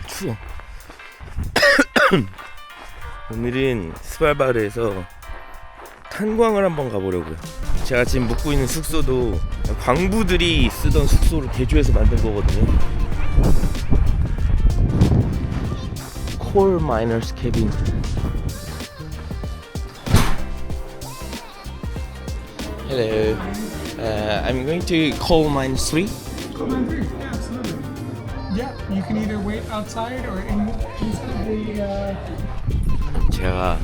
추워. 오늘은 스발바르에서 탄광을 한번 가보려고요. 제가 지금 묵고 있는 숙소도 광부들이 쓰던 숙소를 개조해서 만든 거거든요. Coal Miners Cabin. Hello. I'm going to Coal Mine 3. Coal Mine 3, yeah, absolutely. Yeah, you can either wait outside or inside the. 제가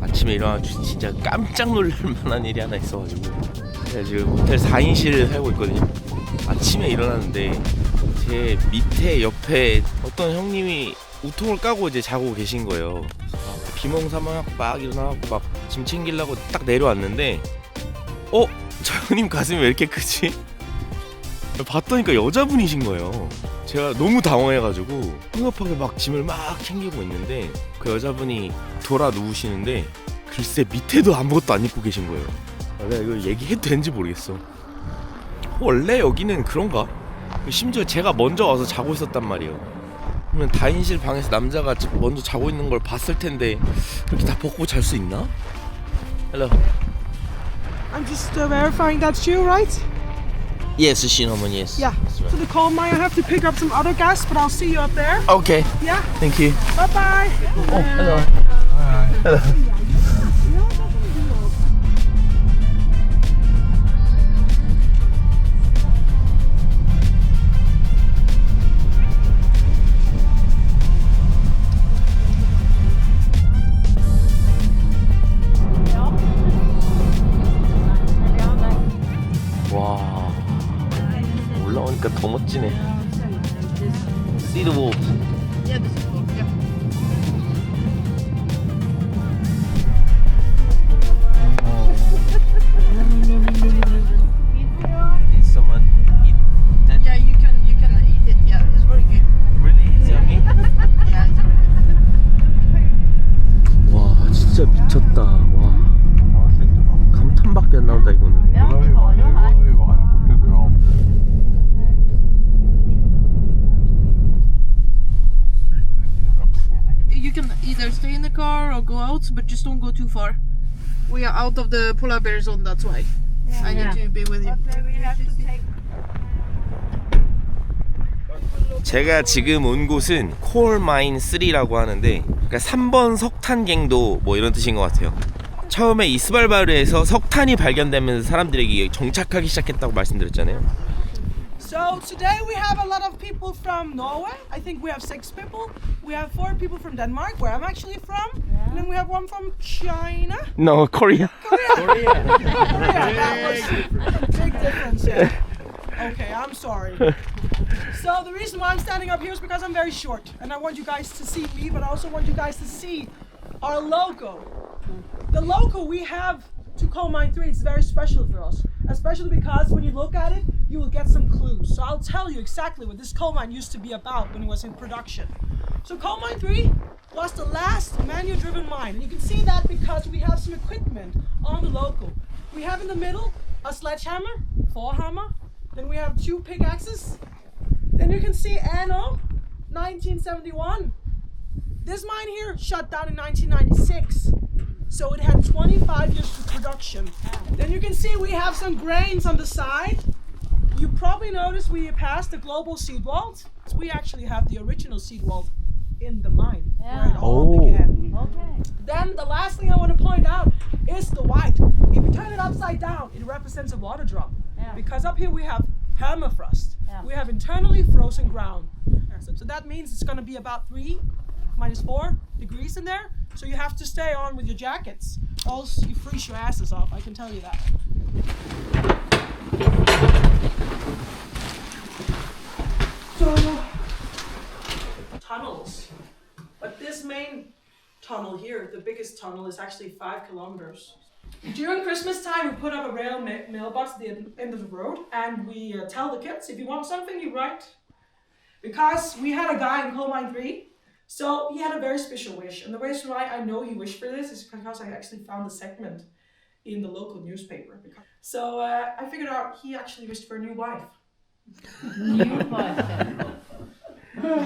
아침에 일어나서 진짜 깜짝 놀랄 만한 일이 하나 있어가지고 제가 지금 호텔 4인실을 살고 있거든요. 아침에 일어났는데 제 밑에 옆에 어떤 형님이 우통을 까고 이제 자고 계신 거예요. 비몽사몽하고 막 일어나고 막 짐 챙기려고 딱 내려왔는데 저 형님 가슴이 왜 이렇게 크지? 봤더니까 여자분이신 거예요. 제가 너무 당황해가지고 흥겁하게 막 짐을 막 챙기고 있는데 그 여자분이 돌아 누우시는데 글쎄 밑에도 아무것도 안 입고 계신 거예요. 내가 이걸 얘기해도 되는지 모르겠어. 원래 여기는 그런가? 심지어 제가 먼저 와서 자고 있었단 말이에요. 그러면 다인실 방에서 남자가 먼저 자고 있는 걸 봤을 텐데 그렇게 다 벗고 잘 수 있나? Hello. I'm just verifying that's you, right? Yes, Shinoman, yes. Yeah. So the coal mine, I have to pick up some other gas, but I'll see you up there. Okay. Yeah. Thank you. Bye bye. Oh, hello. 와, 올라오니까 더 멋지네. See the wolves. Yeah, this is cool. Yeah. Did someone eat that? Yeah, you can eat it. Yeah, it's very good. Really? It's yummy? Yeah, it's very good. 와, 진짜 미쳤다. 와, 감탄밖에 안 나온다 이거는. You can either stay in the car or go out, but just don't go too far. We are out of the polar bear zone, that's why. I need to be with you. 제가 지금 온 곳은 콜마인 3라고 하는데 그러니까 3번 석탄갱도 뭐 이런 뜻인 것 같아요. 처음에 이스발바르에서 석탄이 발견되면서 사람들에게 정착하기 시작했다고 말씀드렸잖아요. So today we have a lot of people from Norway. I think we have 6 people. We have 4 people from Denmark, where I'm actually from. And then we have one from China. No, Korea. Korea, that was big difference, yeah. Okay, I'm sorry. So the reason why I'm standing up here is because I'm very short. And I want you guys to see me, but I also want you guys to see our logo. The logo we have to Coal Mine 3 is very special for us. Especially because when you look at it, you will get some clues. So I'll tell you exactly what this coal mine used to be about when it was in production. So Coal Mine 3 was the last manual-driven mine. And you can see that because we have some equipment on the logo. We have in the middle a sledgehammer, forehammer. Then we have 2 pickaxes. Then you can see anno 1971. This mine here shut down in 1996. So it had 25 years of production. Then you can see we have some grains on the side. You probably noticed we passed the global seed vault. We actually have the original seed vault in the mine where it all began. Okay. Then the last thing I want to point out is the white. If you turn it upside down, it represents a water drop. Yeah. Because up here we have permafrost. Yeah. We have internally frozen ground. So that means it's going to be about 3-4 degrees in there. So you have to stay on with your jackets, or else you freeze your asses off, I can tell you that. So, tunnels. But this main tunnel here, the biggest tunnel, is actually 5 kilometers. During Christmas time, we put up a rail mailbox at the end of the road, and we tell the kids, if you want something, you write. Because we had a guy in Coal Mine 3, so he had a very special wish. And the reason why I know he wished for this is because I actually found the segment in the local newspaper. So I figured out he actually wished for a new wife. New wife.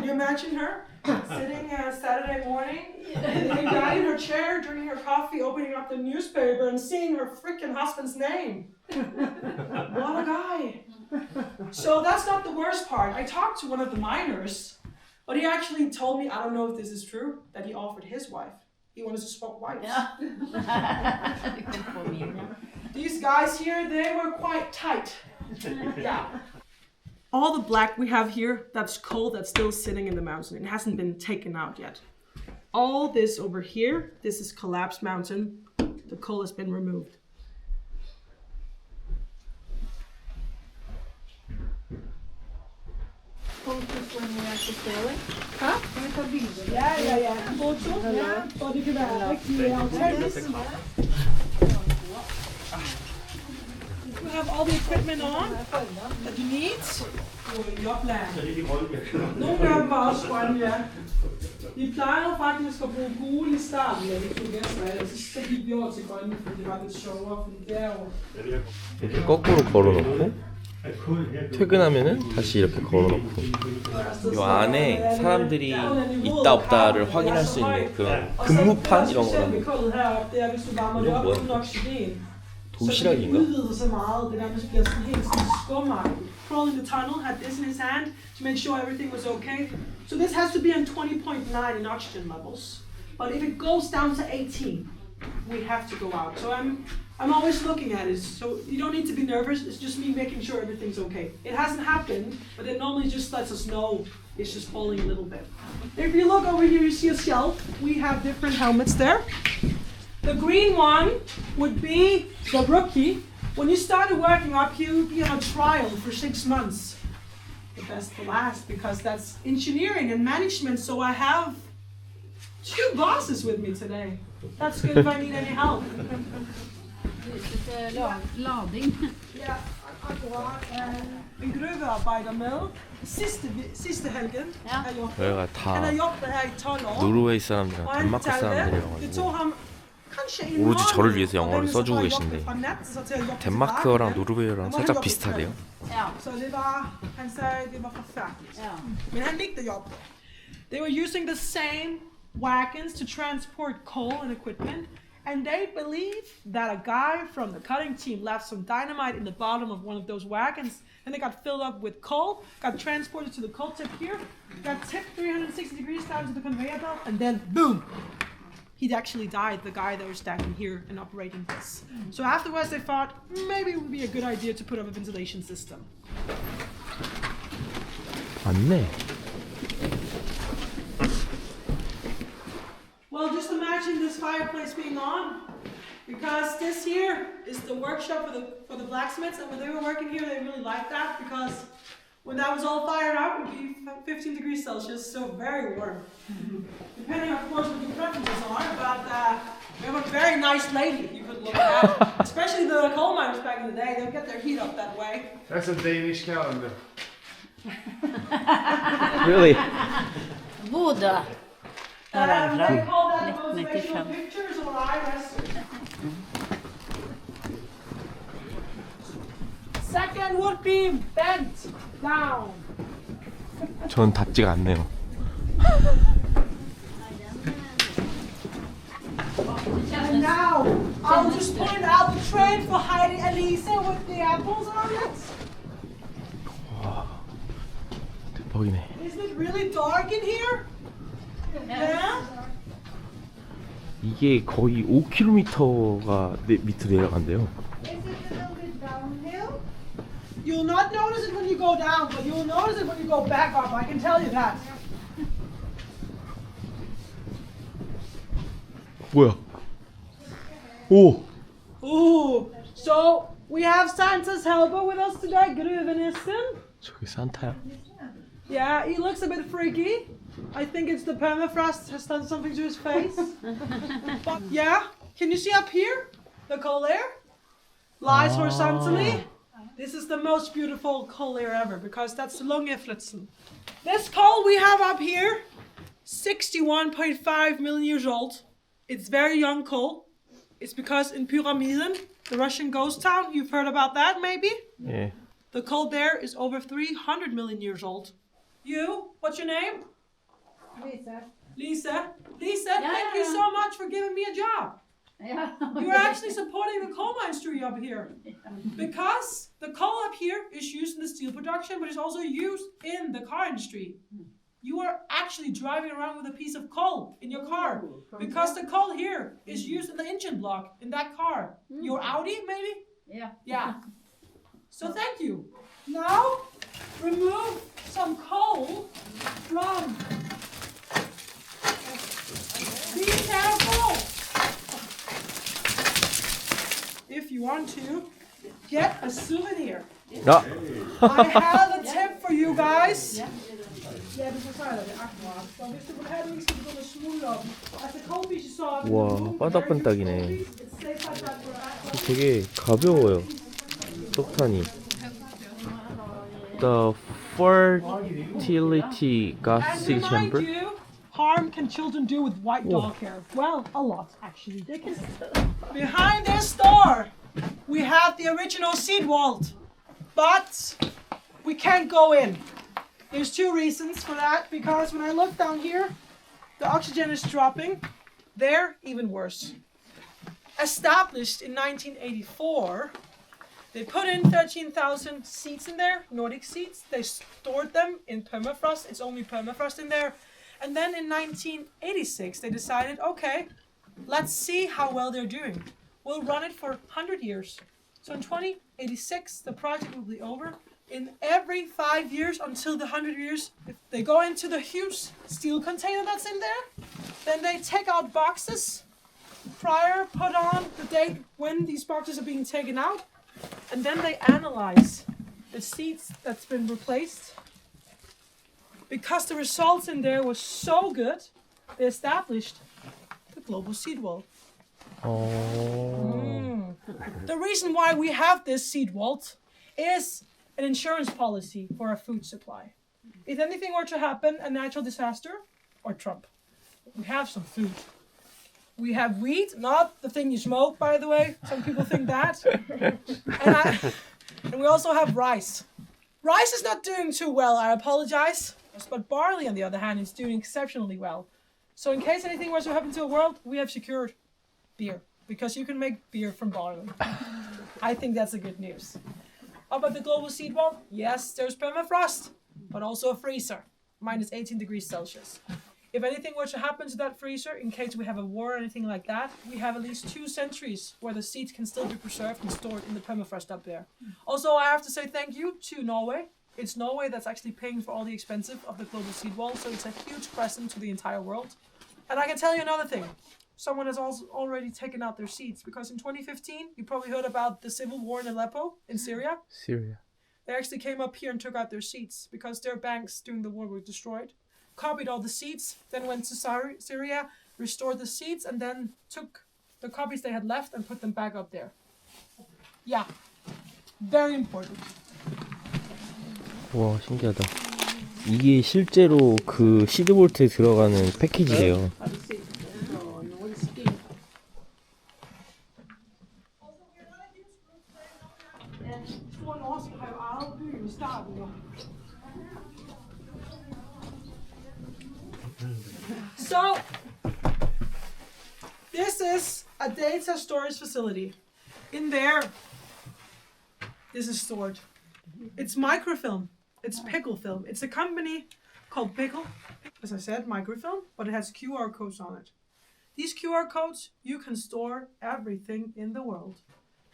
Can you imagine her sitting Saturday morning, laying down in her chair, drinking her coffee, opening up the newspaper, and seeing her freaking husband's name? What a guy! So that's not the worst part. I talked to one of the miners, but he actually told me, I don't know if this is true, that he offered his wife. He wanted to swap wives. These guys here, they were quite tight. Yeah. All the black we have here, that's coal that's still sitting in the mountain. It hasn't been taken out yet. All this over here, this is collapsed mountain. The coal has been removed. Photos when we are sailing. Huh? Can we ta bilder? Yeah. Photo? Yeah. Så det kan være rigtig autentisk. You have all the equipment on that you need. I opland. Nogle af dem var også grønne, ja. Vi plejede faktisk at bruge gule i starten, da vi tog gæster, så gik vi over til grønne, fordi det var lidt sjovere, fordi det er jo... 이렇게 거꾸로 걸어놓고 퇴근하면은 다시 이렇게 걸어놓고 이 안에 사람들이 있다 없다를 확인할 수 있는 그런 근무판 이런 거라는 이건 뭐야? 도시락인가? Crawling the tunnel, had this in his hand to make sure everything was okay. So this has to be on 20.9 in oxygen levels. But if it goes down to 18, we have to go out. So I'm always looking at it. So you don't need to be nervous. It's just me making sure everything's okay. It hasn't happened, but it normally just lets us know it's just falling a little bit. If you look over here, you see a shelf. We have different helmets there. The green one would be the rookie. When you started working up here, you'd be on a trial for 6 months. The best for last, because that's engineering and management. So I have 2 bosses with me today. That's good if I need any help. Lading. Ja, akkurat. En gruvearbeider med. Siste helgen jeg jobbet. 여기가 다 Han har jobbet her i 12 år. 노르웨이 사람들이랑 Og han 덴마크 fortalte, det 사람들이어가지고 tog ham kanskje en 오로지 저를 måned 위해서 at 영어를 vende sig 써주고 fra 계신데 jobbet fra nat, så til at jobbe 덴마크어랑 tilbage. 노르웨이어랑 Og han 살짝 jobbet 비슷하대요. Ja. Så det var, han sagde, det var forfærdeligt. Ja. Men han likte jobbet. They were using the same wagons to transport coal and equipment. And they believe that a guy from the cutting team left some dynamite in the bottom of one of those wagons, and they got filled up with coal, got transported to the coal tip here, got tipped 360 degrees down to the conveyor belt, and then boom! He'd actually died, the guy that was standing here and operating this. So afterwards they thought, maybe it would be a good idea to put up a ventilation system. 맞네. Well, just imagine this fireplace being on, because this here is the workshop for the blacksmiths, and when they were working here, they really liked that, because when that was all fired up, it would be 15 degrees Celsius, so very warm. Depending, of course, what your preferences are, but we have a very nice lady you could look at, especially the coal miners back in the day. They'll get their heat up that way. That's a Danish calendar. Really? Buddha. They call that motivational 95. pictures, or IRS. Second would be bent down. 전 닿지가 않네요. And now, I'll just point out the train for Heidi Elise with the apples on it. 대박이네. Isn't it really dark in here? Yeah? 이게 거의 5km가 밑으로 내려간대요. Is it a little bit downhill? You'll not notice it when you go down, but you'll notice it when you go back up, I can tell you that. 뭐야? 오! Ooh, so we have Santa's helper with us today, Gruvenissen. 저기 산타야? Yeah, he looks a bit freaky. I think it's the permafrost has done something to his face. But yeah, can you see up here? The coal air lies horizontally. This is the most beautiful coal air ever, because that's the Lungeflitzen. This coal we have up here, 61.5 million years old. It's very young coal. It's because in Pyramiden, the Russian ghost town, you've heard about that maybe? 예. The coal there is over 300 million years old. You, what's your name? Lisa, thank you so much for giving me a job. Yeah. You're actually supporting the coal industry up here. Because the coal up here is used in the steel production, but it's also used in the car industry. You are actually driving around with a piece of coal in your car. Because the coal here is used in the engine block in that car. Your Audi, maybe? Yeah. Yeah. So thank you. Now, remove some coal from. Be careful. If you want to, get a souvenir. 아, I have a tip for you guys. Ja, du får tage det akkurat. Så hvis du vil have, du ikke skal begynde at smule op. Altså, koldfish is soft. 와, 바닥반딱이네. 되게 가벼워요. 석탄이. The fertility gas And seal remind chamber. you, harm can children do with white dog hair? Well, a lot actually. They can. Behind this door, we have the original seed vault, but we can't go in. There's two reasons for that. Because when I look down here, the oxygen is dropping. There, even worse. Established in 1984, they put in 13,000 seeds in there, Nordic seeds. They stored them in permafrost. It's only permafrost in there. And then in 1986, they decided, okay, let's see how well they're doing. We'll run it for 100 years. So in 2086, the project will be over. In every 5 years until the 100 years, if they go into the huge steel container that's in there, then they take out boxes prior, put on the date when these boxes are being taken out, and then they analyze the seeds that's been replaced. Because the results in there were so good, they established the global seed vault. The reason why we have this seed vault is an insurance policy for our food supply. If anything were to happen, a natural disaster or Trump, we have some food. We have wheat, not the thing you smoke, by the way. Some people think that. And we also have rice. Rice is not doing too well, I apologize. But barley, on the other hand, is doing exceptionally well. So in case anything was to happen to the world, we have secured beer. Because you can make beer from barley. I think that's a good news. How about the global seed vault? Yes, there's permafrost, but also a freezer, minus 18 degrees Celsius. If anything were to happen to that freezer, in case we have a war or anything like that, we have at least 2 centuries where the seeds can still be preserved and stored in the permafrost up there. Also, I have to say thank you to Norway. It's Norway that's actually paying for all the expensive of the global seed vault, so it's a huge present to the entire world. And I can tell you another thing. Someone has also already taken out their seeds, because in 2015, you probably heard about the civil war in Aleppo, in Syria. Syria. They actually came up here and took out their seeds because their banks during the war were destroyed. Copied all the seeds, then went to Syria, restored the seeds, and then took the copies they had left and put them back up there. Yeah, very important. 와, 신기하다. 이게 실제로 그 시드볼트에 들어가는 패키지예요. So, this is a data storage facility. In there, this is stored. It's microfilm. It's Pickle Film. It's a company called Pickle. As I said, microfilm, but it has QR codes on it. These QR codes, you can store everything in the world.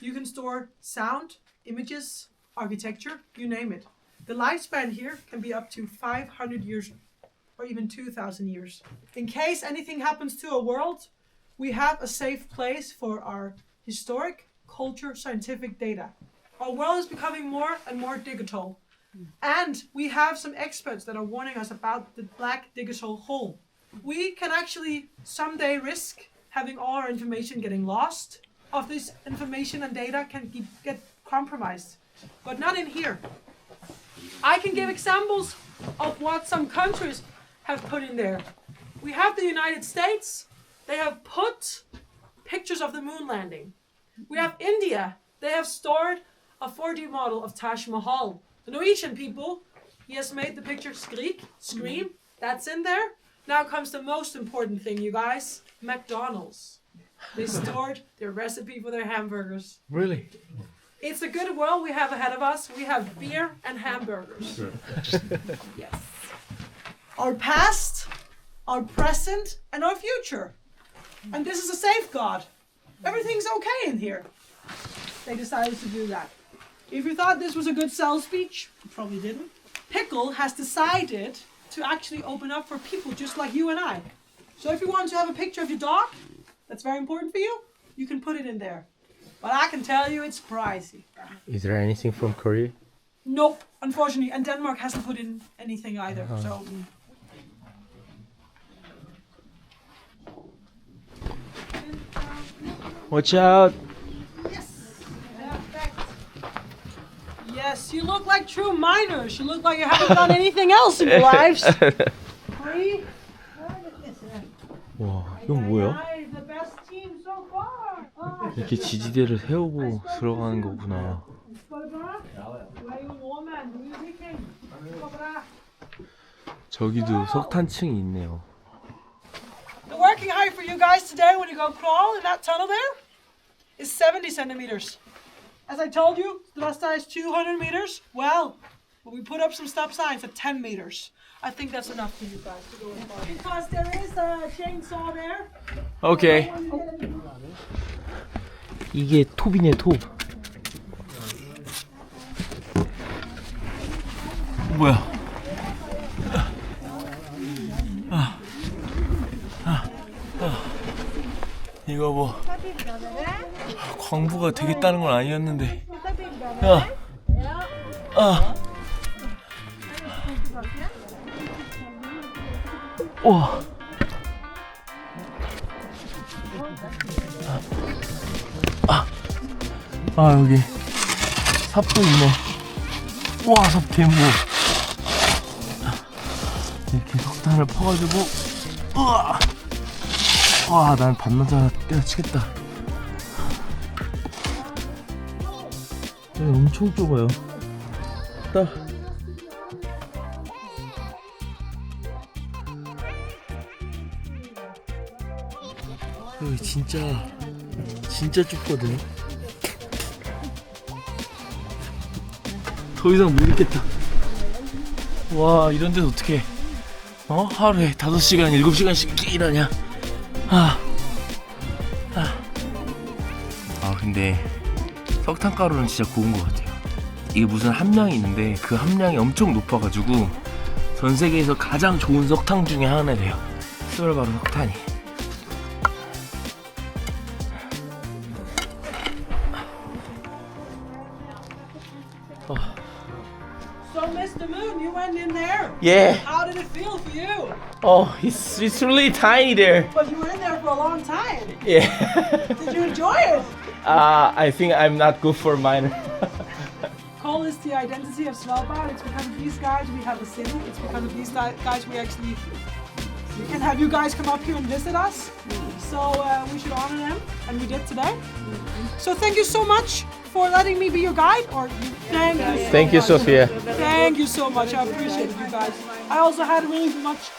You can store sound, images, architecture, you name it. The lifespan here can be up to 500 years or even 2,000 years. In case anything happens to a world, we have a safe place for our historic, culture, scientific data. Our world is becoming more and more digital. And we have some experts that are warning us about the black digital hole. We can actually someday risk having all our information getting lost. Of this information and data can get compromised, but not in here. I can give examples of what some countries have put in there. We have the United States. They have put pictures of the moon landing. We have India. They have stored a 4D model of Taj Mahal. The Norwegian people, he has made the picture Skrik, scream, that's in there. Now comes the most important thing, you guys. McDonald's. They stored their recipe for their hamburgers. Really? It's a good world we have ahead of us. We have beer and hamburgers. Yes. Our past, our present, and our future. And this is a safeguard. Everything's okay in here. They decided to do that. If you thought this was a good sales speech, you probably didn't. Pickle has decided to actually open up for people just like you and I. So if you want to have a picture of your dog, that's very important for you, you can put it in there. But I can tell you it's pricey. Is there anything from Korea? Nope, unfortunately. And Denmark hasn't put in anything either. So Watch out! yes, you look like true miners. You look like you haven't done anything else in your lives. Free. 와, 이건 뭐야? Aye, the best team so far. Oh. 이렇게 지지대를 세우고 들어가는 거구나. 저기도 석탄층이 있네요. The working height for you guys today when you go crawl in that tunnel there is 70 centimeters. As I told you, the last size 200 meters. Well, we put up some stop signs at 10 meters. I think that's enough for you guys to go as far. Because there is a chainsaw there. 오케이. 이게 톱이네, 톱. 뭐야? 이거 뭐 광부가 되겠다는 건 아니었는데. 야, 와. 여기 삽도 있네. 우와, 삽 대무. 이렇게 석탄을 퍼가지고, 우와. 와, 난 밤낮아 때려치겠다. 여기 엄청 좁아요. 딱. 여기 진짜 좁거든. 더 이상 못 있겠다. 와, 이런 데서 어떻게 하루에 5시간, 7시간씩 일하냐. 근데 석탄가루는 진짜 고운 것 같아요. 이게 무슨 함량이 있는데 그 함량이 엄청 높아가지고 전 세계에서 가장 좋은 석탄 중에 하나래요. 그걸 바로 석탄이. So, Mr. Moon, you went in there. Yeah. How did it feel for you? Oh, it's really tiny there. But you were in there for a long time. Yeah. Did you enjoy it? I think I'm not good for miner. Coal is the identity of Svalbard. It's because of these guys we have a city. It's because of these guys we can have you guys come up here and visit us. So we should honor them, and we did today. So thank you so much for letting me be your guide. Thank you. Thank you, so much. Sophia. Thank you so much. I appreciate it, you guys. I also had really much